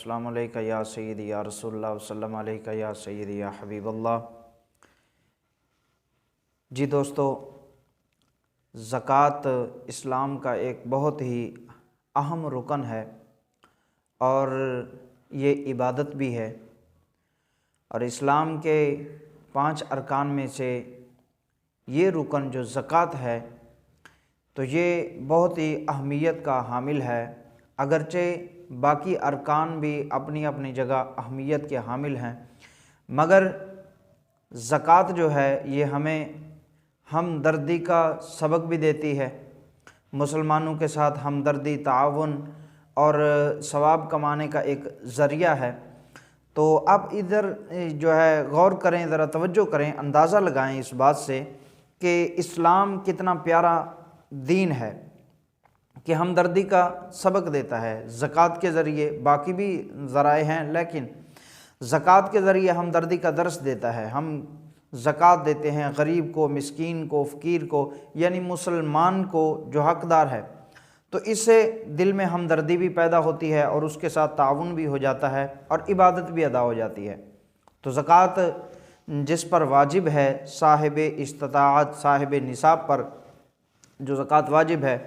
السلام علیکہ یا سیدی یا رسول اللہ وسلم علیکہ یا سیدی یا حبیب اللہ۔ جی دوستو، زکوٰۃ اسلام کا ایک بہت ہی اہم رکن ہے اور یہ عبادت بھی ہے، اور اسلام کے 5 ارکان میں سے یہ رکن جو زکوٰۃ ہے تو یہ بہت ہی اہمیت کا حامل ہے، اگرچہ باقی ارکان بھی اپنی اپنی جگہ اہمیت کے حامل ہیں، مگر زکوٰۃ جو ہے یہ ہمیں ہمدردی کا سبق بھی دیتی ہے، مسلمانوں کے ساتھ ہمدردی، تعاون اور ثواب کمانے کا ایک ذریعہ ہے۔ تو آپ ادھر جو ہے غور کریں، ذرا توجہ کریں، اندازہ لگائیں اس بات سے کہ اسلام کتنا پیارا دین ہے کہ ہمدردی کا سبق دیتا ہے۔ زکوٰۃ کے ذریعے باقی بھی ذرائع ہیں، لیکن زکوٰۃ کے ذریعے ہمدردی کا درس دیتا ہے۔ ہم زکوٰۃ دیتے ہیں غریب کو، مسکین کو، فقیر کو، یعنی مسلمان کو جو حقدار ہے، تو اس سے دل میں ہمدردی بھی پیدا ہوتی ہے اور اس کے ساتھ تعاون بھی ہو جاتا ہے اور عبادت بھی ادا ہو جاتی ہے۔ تو زکوٰۃ جس پر واجب ہے، صاحب استطاعت، صاحب نصاب پر جو زکوٰۃ واجب ہے،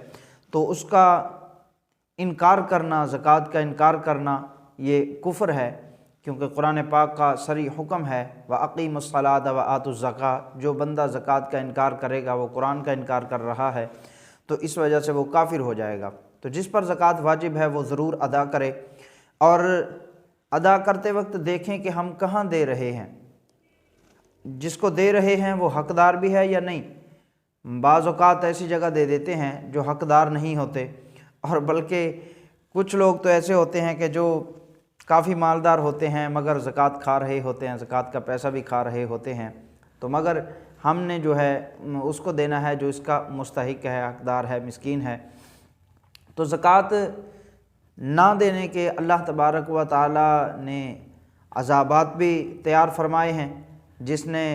تو اس کا انکار کرنا، زکوٰۃ کا انکار کرنا یہ کفر ہے، کیونکہ قرآن پاک کا صریح حکم ہے وَأَقِیمُوا الصَّلَاةَ وَآتُوا الزَّکَاۃَ، جو بندہ زکوٰۃ کا انکار کرے گا وہ قرآن کا انکار کر رہا ہے، تو اس وجہ سے وہ کافر ہو جائے گا۔ تو جس پر زکوٰۃ واجب ہے وہ ضرور ادا کرے، اور ادا کرتے وقت دیکھیں کہ ہم کہاں دے رہے ہیں، جس کو دے رہے ہیں وہ حقدار بھی ہے یا نہیں۔ بعض اوقات ایسی جگہ دے دیتے ہیں جو حقدار نہیں ہوتے، اور بلکہ کچھ لوگ تو ایسے ہوتے ہیں کہ جو کافی مالدار ہوتے ہیں مگر زکوٰۃ کھا رہے ہوتے ہیں، زکوٰۃ کا پیسہ بھی کھا رہے ہوتے ہیں، تو مگر ہم نے جو ہے اس کو دینا ہے جو اس کا مستحق ہے، حقدار ہے، مسکین ہے۔ تو زکوٰۃ نہ دینے کے اللہ تبارک و تعالی نے عذابات بھی تیار فرمائے ہیں۔ جس نے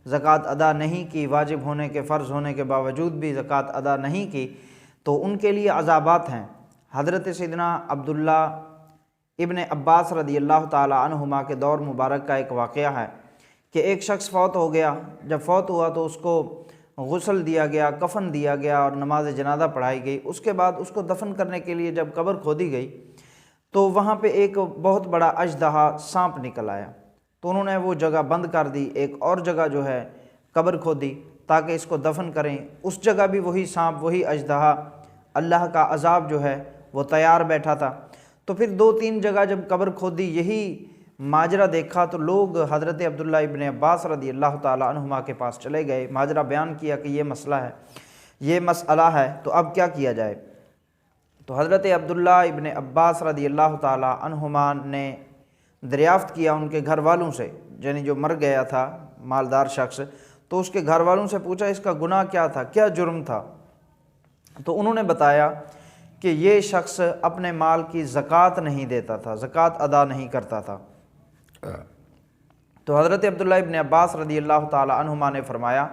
زکوٰۃ ادا نہیں کی، واجب ہونے کے، فرض ہونے کے باوجود بھی زکوٰۃ ادا نہیں کی، تو ان کے لیے عذابات ہیں۔ حضرت سیدنا عبداللہ ابن عباس رضی اللہ تعالی عنہما کے دور مبارک کا ایک واقعہ ہے کہ ایک شخص فوت ہو گیا۔ جب فوت ہوا تو اس کو غسل دیا گیا، کفن دیا گیا اور نماز جنازہ پڑھائی گئی۔ اس کے بعد اس کو دفن کرنے کے لیے جب قبر کھودی گئی تو وہاں پہ ایک بہت بڑا اژدہا سانپ نکل آیا، تو انہوں نے وہ جگہ بند کر دی، ایک اور جگہ جو ہے قبر کھودی تاکہ اس کو دفن کریں۔ اس جگہ بھی وہی سانپ، وہی اژدہا، اللہ کا عذاب جو ہے وہ تیار بیٹھا تھا۔ تو پھر 2-3 جگہ جب قبر کھودی، یہی ماجرا دیکھا، تو لوگ حضرت عبداللہ ابن عباس رضی اللہ تعالی عنہما کے پاس چلے گئے، ماجرا بیان کیا کہ یہ مسئلہ ہے، یہ مسئلہ ہے، تو اب کیا کیا جائے؟ تو حضرت عبداللہ ابن عباس رضی اللہ تعالی عنہما نے دریافت کیا ان کے گھر والوں سے، یعنی جو مر گیا تھا مالدار شخص، تو اس کے گھر والوں سے پوچھا اس کا گناہ کیا تھا، کیا جرم تھا؟ تو انہوں نے بتایا کہ یہ شخص اپنے مال کی زکوٰۃ نہیں دیتا تھا، زکوٰۃ ادا نہیں کرتا تھا۔ تو حضرت عبداللہ ابن عباس رضی اللہ تعالی عنہما نے فرمایا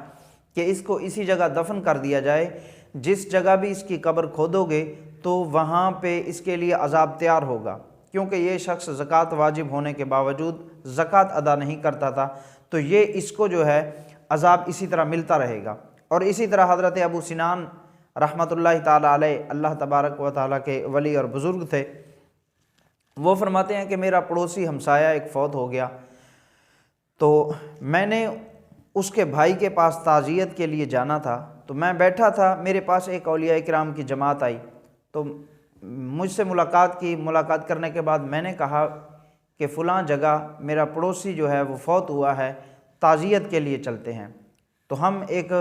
کہ اس کو اسی جگہ دفن کر دیا جائے، جس جگہ بھی اس کی قبر کھودو گے تو وہاں پہ اس کے لیے عذاب تیار ہوگا، کیونکہ یہ شخص زکوٰۃ واجب ہونے کے باوجود زکوٰۃ ادا نہیں کرتا تھا، تو یہ اس کو جو ہے عذاب اسی طرح ملتا رہے گا۔ اور اسی طرح حضرت ابو سنان رحمۃ اللہ تعالی علیہ، اللہ تبارک و تعالیٰ کے ولی اور بزرگ تھے، وہ فرماتے ہیں کہ میرا پڑوسی ہمسایہ ایک فوت ہو گیا، تو میں نے اس کے بھائی کے پاس تعزیت کے لیے جانا تھا، تو میں بیٹھا تھا، میرے پاس ایک اولیاء کرام کی جماعت آئی، تو مجھ سے ملاقات کی۔ ملاقات کرنے کے بعد میں نے کہا کہ فلاں جگہ میرا پڑوسی جو ہے وہ فوت ہوا ہے، تعزیت کے لیے چلتے ہیں۔ تو ہم ایک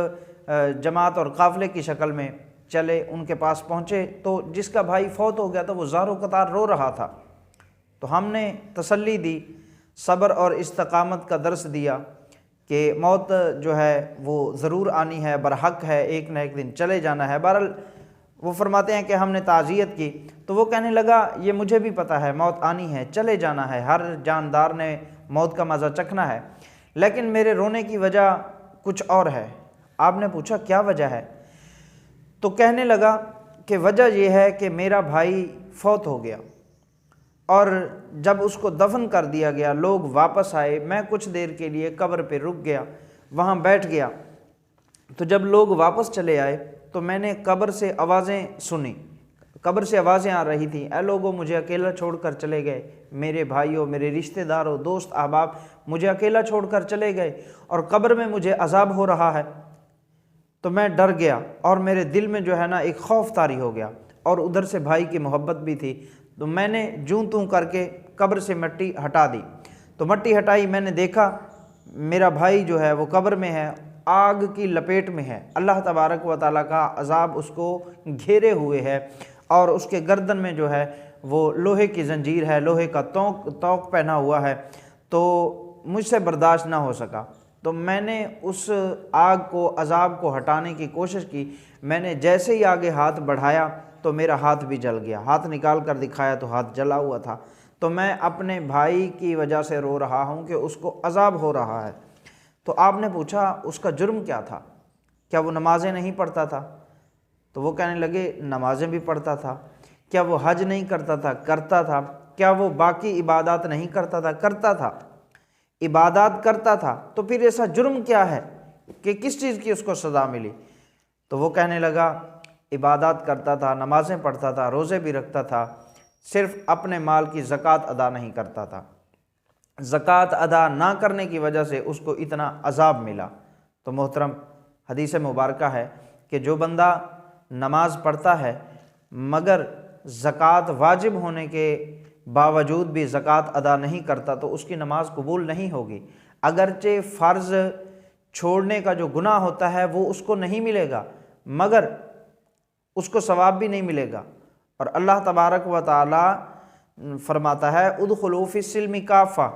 جماعت اور قافلے کی شکل میں چلے، ان کے پاس پہنچے، تو جس کا بھائی فوت ہو گیا تھا وہ زار و قطار رو رہا تھا، تو ہم نے تسلی دی، صبر اور استقامت کا درس دیا کہ موت جو ہے وہ ضرور آنی ہے، برحق ہے، ایک نہ ایک دن چلے جانا ہے۔ بہرحال وہ فرماتے ہیں کہ ہم نے تعزیت کی، تو وہ کہنے لگا یہ مجھے بھی پتہ ہے، موت آنی ہے، چلے جانا ہے، ہر جاندار نے موت کا مزہ چکھنا ہے، لیکن میرے رونے کی وجہ کچھ اور ہے۔ آپ نے پوچھا کیا وجہ ہے؟ تو کہنے لگا کہ وجہ یہ ہے کہ میرا بھائی فوت ہو گیا، اور جب اس کو دفن کر دیا گیا، لوگ واپس آئے، میں کچھ دیر کے لیے قبر پہ رک گیا، وہاں بیٹھ گیا۔ تو جب لوگ واپس چلے آئے تو میں نے قبر سے آوازیں سنی، قبر سے آوازیں آ رہی تھیں، اے لوگوں مجھے اکیلا چھوڑ کر چلے گئے، میرے بھائیوں، میرے رشتہ داروں، دوست احباب مجھے اکیلا چھوڑ کر چلے گئے اور قبر میں مجھے عذاب ہو رہا ہے۔ تو میں ڈر گیا اور میرے دل میں جو ہے نا ایک خوف طاری ہو گیا، اور ادھر سے بھائی کی محبت بھی تھی، تو میں نے جوں توں کر کے قبر سے مٹی ہٹا دی۔ تو مٹی ہٹائی، میں نے دیکھا میرا بھائی جو ہے وہ قبر میں ہے، آگ کی لپیٹ میں ہے، اللہ تبارک و تعالیٰ کا عذاب اس کو گھیرے ہوئے ہے، اور اس کے گردن میں جو ہے وہ لوہے کی زنجیر ہے، لوہے کا توق پہنا ہوا ہے۔ تو مجھ سے برداشت نہ ہو سکا، تو میں نے اس آگ کو، عذاب کو ہٹانے کی کوشش کی۔ میں نے جیسے ہی آگے ہاتھ بڑھایا تو میرا ہاتھ بھی جل گیا، ہاتھ نکال کر دکھایا تو ہاتھ جلا ہوا تھا۔ تو میں اپنے بھائی کی وجہ سے رو رہا ہوں کہ اس کو عذاب ہو رہا ہے۔ تو آپ نے پوچھا اس کا جرم کیا تھا؟ کیا وہ نمازیں نہیں پڑھتا تھا؟ تو وہ کہنے لگے نمازیں بھی پڑھتا تھا۔ کیا وہ حج نہیں کرتا تھا؟ کرتا تھا۔ کیا وہ باقی عبادات نہیں کرتا تھا؟ کرتا تھا۔ عبادات کرتا تھا، تو پھر ایسا جرم کیا ہے کہ کس چیز کی اس کو سزا ملی؟ تو وہ کہنے لگا عبادات کرتا تھا، نمازیں پڑھتا تھا، روزے بھی رکھتا تھا، صرف اپنے مال کی زکوٰۃ ادا نہیں کرتا تھا، زکوٰۃ ادا نہ کرنے کی وجہ سے اس کو اتنا عذاب ملا۔ تو محترم، حدیث مبارکہ ہے کہ جو بندہ نماز پڑھتا ہے مگر زکوٰۃ واجب ہونے کے باوجود بھی زکوٰۃ ادا نہیں کرتا تو اس کی نماز قبول نہیں ہوگی۔ اگرچہ فرض چھوڑنے کا جو گناہ ہوتا ہے وہ اس کو نہیں ملے گا، مگر اس کو ثواب بھی نہیں ملے گا۔ اور اللہ تبارک و تعالی فرماتا ہے ادخلوا فی السلم کافہ،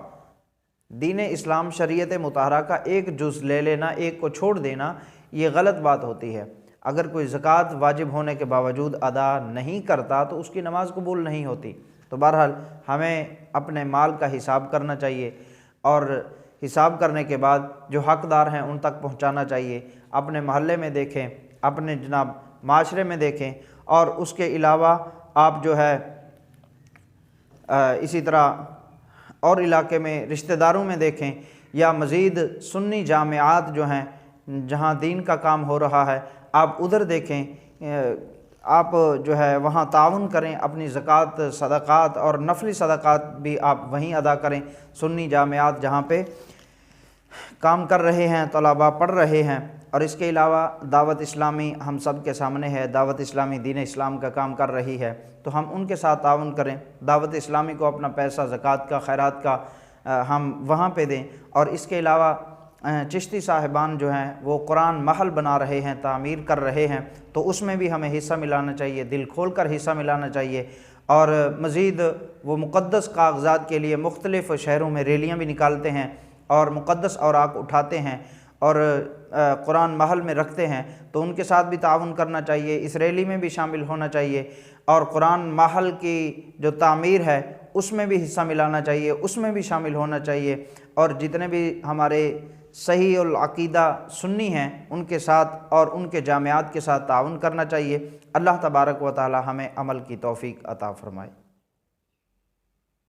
دین اسلام شریعت مطہرہ کا ایک جز لے لینا، ایک کو چھوڑ دینا، یہ غلط بات ہوتی ہے۔ اگر کوئی زکوٰۃ واجب ہونے کے باوجود ادا نہیں کرتا تو اس کی نماز قبول نہیں ہوتی۔ تو بہرحال ہمیں اپنے مال کا حساب کرنا چاہیے، اور حساب کرنے کے بعد جو حقدار ہیں ان تک پہنچانا چاہیے۔ اپنے محلے میں دیکھیں، اپنے جناب معاشرے میں دیکھیں، اور اس کے علاوہ آپ جو ہے اسی طرح اور علاقے میں رشتہ داروں میں دیکھیں، یا مزید سنی جامعات جو ہیں جہاں دین کا کام ہو رہا ہے آپ ادھر دیکھیں، آپ جو ہے وہاں تعاون کریں، اپنی زکوٰۃ، صدقات اور نفلی صدقات بھی آپ وہیں ادا کریں۔ سنی جامعات جہاں پہ کام کر رہے ہیں، طلباء پڑھ رہے ہیں، اور اس کے علاوہ دعوت اسلامی ہم سب کے سامنے ہے، دعوت اسلامی دین اسلام کا کام کر رہی ہے، تو ہم ان کے ساتھ تعاون کریں، دعوت اسلامی کو اپنا پیسہ زکوٰۃ کا، خیرات کا ہم وہاں پہ دیں۔ اور اس کے علاوہ چشتی صاحبان جو ہیں وہ قرآن محل بنا رہے ہیں، تعمیر کر رہے ہیں، تو اس میں بھی ہمیں حصہ ملانا چاہیے، دل کھول کر حصہ ملانا چاہیے۔ اور مزید وہ مقدس کاغذات کے لیے مختلف شہروں میں ریلیاں بھی نکالتے ہیں اور مقدس اوراق اٹھاتے ہیں اور قرآن محل میں رکھتے ہیں، تو ان کے ساتھ بھی تعاون کرنا چاہیے، اس ریلی میں بھی شامل ہونا چاہیے، اور قرآن محل کی جو تعمیر ہے اس میں بھی حصہ ملانا چاہیے، اس میں بھی شامل ہونا چاہیے، اور جتنے بھی ہمارے صحیح العقیدہ سنی ہیں ان کے ساتھ اور ان کے جامعات کے ساتھ تعاون کرنا چاہیے۔ اللہ تبارک و تعالی ہمیں عمل کی توفیق عطا فرمائے۔